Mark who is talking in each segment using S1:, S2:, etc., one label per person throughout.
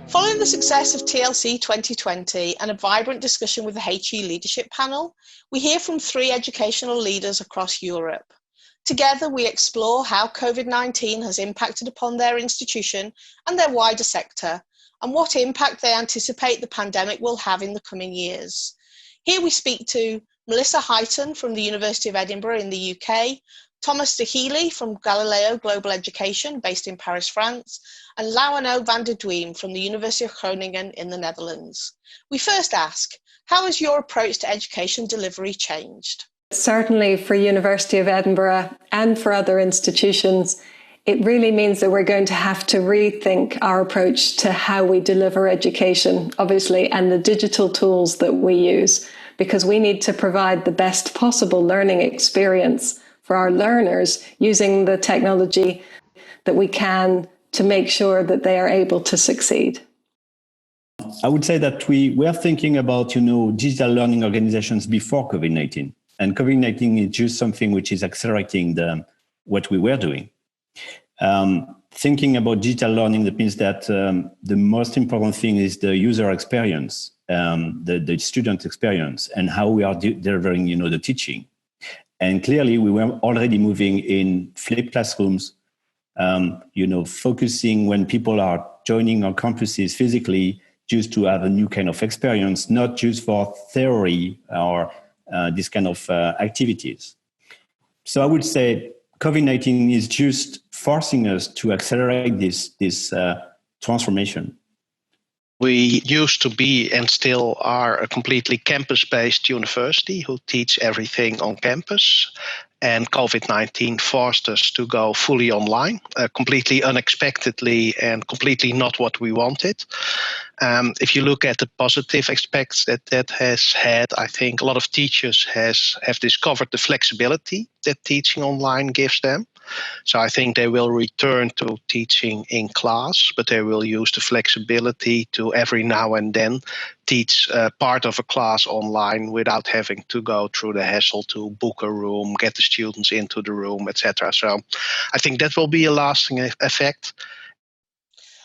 S1: Following the success of TLC 2020 and a vibrant discussion with the HE leadership panel, we hear from 3 educational leaders across Europe. Together, we explore how COVID-19 has impacted upon their institution and their wider sector, and what impact they anticipate the pandemic will have in the coming years. Here we speak to Melissa Highton from the University of Edinburgh in the UK, Thomas Dechilly from Galileo Global Education, based in Paris, France, and Louwarnoud van der Duim from the University of Groningen in the Netherlands. We first ask, how has your approach to education delivery changed?
S2: Certainly for University of Edinburgh and for other institutions, it really means that we're going to have to rethink our approach to how we deliver education, obviously, and the digital tools that we use, because we need to provide the best possible learning experience for our learners using the technology that we can to make sure that they are able to succeed.
S3: I would say that we are thinking about, digital learning organizations before COVID-19. And COVID-19 is just something which is accelerating what we were doing. Thinking about digital learning, that means that the most important thing is the user experience, the student experience, and how we are delivering, the teaching. And clearly, we were already moving in flipped classrooms, focusing when people are joining our campuses physically, just to have a new kind of experience, not just for theory or this kind of activities. So I would say COVID-19 is just forcing us to accelerate this transformation.
S4: We used to be and still are a completely campus-based university who teach everything on campus. And COVID-19 forced us to go fully online, completely unexpectedly and completely not what we wanted. If you look at the positive aspects that has had, I think a lot of teachers have discovered the flexibility that teaching online gives them. So I think they will return to teaching in class, but they will use the flexibility to every now and then teach part of a class online without having to go through the hassle to book a room, get the students into the room, etc. So I think that will be a lasting effect.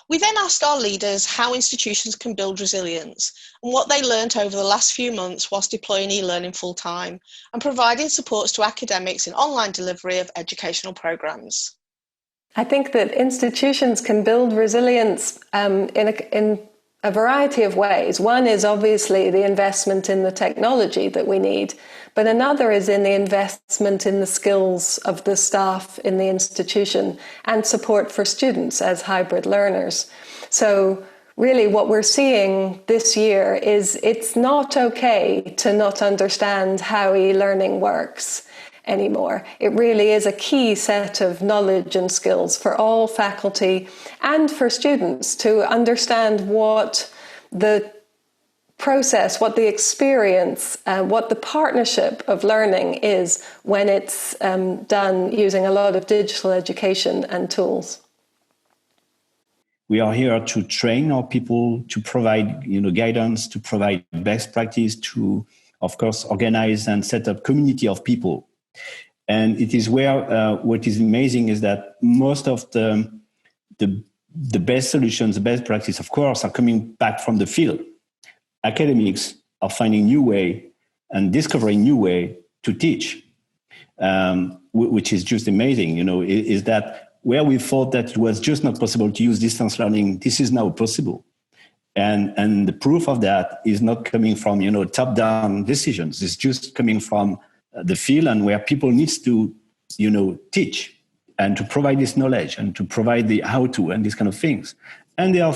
S1: We then asked our leaders how institutions can build resilience and what they learnt over the last few months whilst deploying e-learning full-time and providing supports to academics in online delivery of educational programmes.
S2: I think that institutions can build resilience in a variety of ways. One is obviously the investment in the technology that we need, but another is in the investment in the skills of the staff in the institution and support for students as hybrid learners. So really what we're seeing this year is it's not okay to not understand how e-learning works anymore. It really is a key set of knowledge and skills for all faculty and for students to understand what the process, what the experience, what the partnership of learning is when it's done using a lot of digital education and tools.
S3: We are here to train our people, to provide guidance, to provide best practice, to, of course, organize and set up community of people. And it is where what is amazing is that most of the best solutions, the best practice, of course, are coming back from the field. Academics are finding new way and discovering new way to teach, which is just amazing. Is that where we thought that it was just not possible to use distance learning, this is now possible. And the proof of that is not coming from, top-down decisions. It's just coming from the field and where people needs to, teach and to provide this knowledge and to provide the how-to and these kind of things. And they are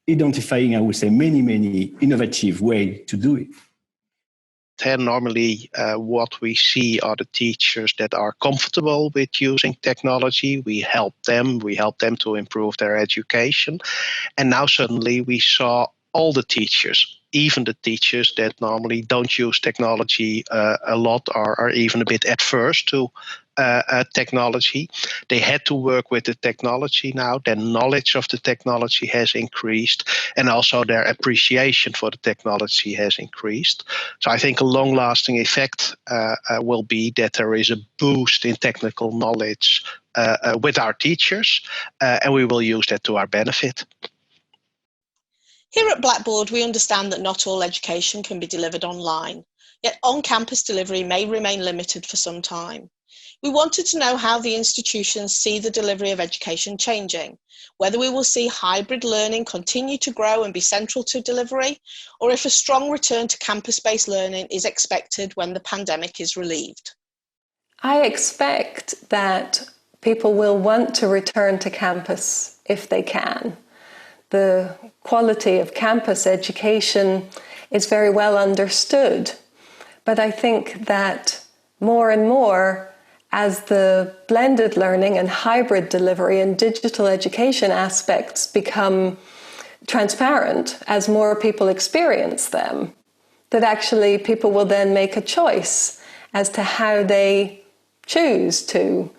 S3: identifying, I would say, many innovative ways to do it.
S4: And normally what we see are the teachers that are comfortable with using technology. We help them to improve their education. And now suddenly we saw all the teachers, even the teachers that normally don't use technology a lot or are even a bit adverse to technology. They had to work with the technology now. Their knowledge of the technology has increased, and also their appreciation for the technology has increased. So I think a long-lasting effect will be that there is a boost in technical knowledge with our teachers, and we will use that to our benefit.
S1: Here at Blackboard, we understand that not all education can be delivered online, yet on-campus delivery may remain limited for some time. We wanted to know how the institutions see the delivery of education changing, whether we will see hybrid learning continue to grow and be central to delivery, or if a strong return to campus-based learning is expected when the pandemic is relieved.
S2: I expect that people will want to return to campus if they can. The quality of campus education is very well understood, but I think that more and more, as the blended learning and hybrid delivery and digital education aspects become transparent, as more people experience them, that actually people will then make a choice as to how they choose to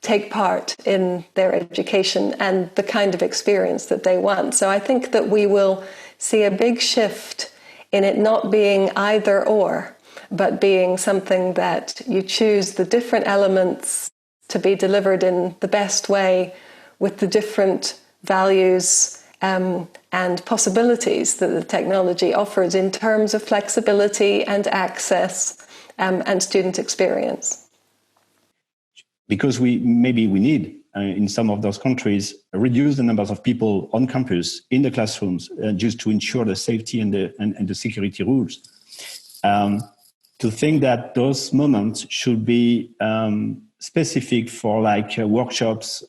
S2: take part in their education and the kind of experience that they want. So I think that we will see a big shift in it not being either or, but being something that you choose the different elements to be delivered in the best way with the different values and possibilities that the technology offers in terms of flexibility and access and student experience.
S3: Because we need, in some of those countries, reduce the numbers of people on campus in the classrooms just to ensure the safety and the security rules. To think that those moments should be specific for workshops,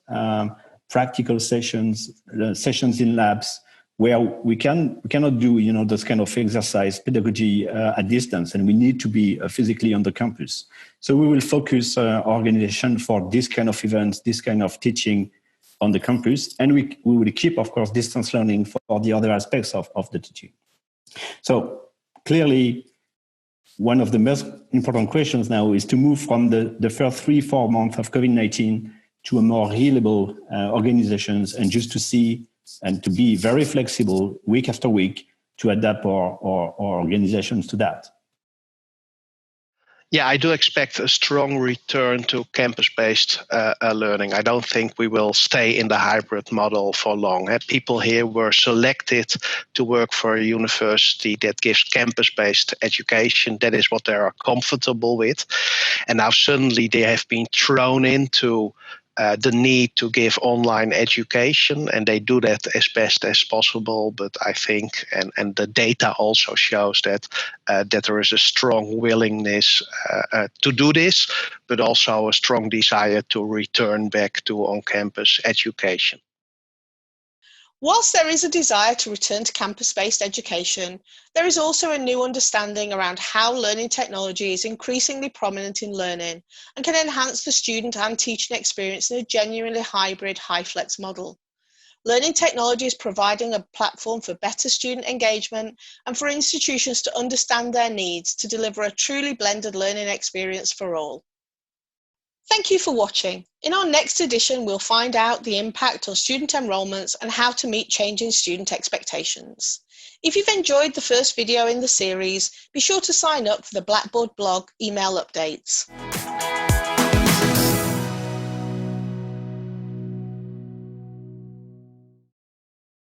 S3: practical sessions, sessions in labs, where we cannot do those kind of exercise pedagogy at distance, and we need to be physically on the campus. So we will focus our organization for this kind of events, this kind of teaching on the campus, and we will keep, of course, distance learning for the other aspects of the teaching. So clearly, one of the most important questions now is to move from the first 3-4 months of COVID-19 to a more reliable organizations, and just to see and to be very flexible week after week to adapt our organizations to that.
S4: Yeah, I do expect a strong return to campus-based learning. I don't think we will stay in the hybrid model for long. People here were selected to work for a university that gives campus-based education. That is what they are comfortable with. And now suddenly they have been thrown into the need to give online education, and they do that as best as possible. But I think, and the data also shows that there is a strong willingness to do this, but also a strong desire to return back to on-campus education.
S1: Whilst there is a desire to return to campus-based education, there is also a new understanding around how learning technology is increasingly prominent in learning and can enhance the student and teaching experience in a genuinely hybrid, high-flex model. Learning technology is providing a platform for better student engagement and for institutions to understand their needs to deliver a truly blended learning experience for all. Thank you for watching. In our next edition, we'll find out the impact on student enrolments and how to meet changing student expectations. If you've enjoyed the first video in the series, be sure to sign up for the Blackboard blog email updates.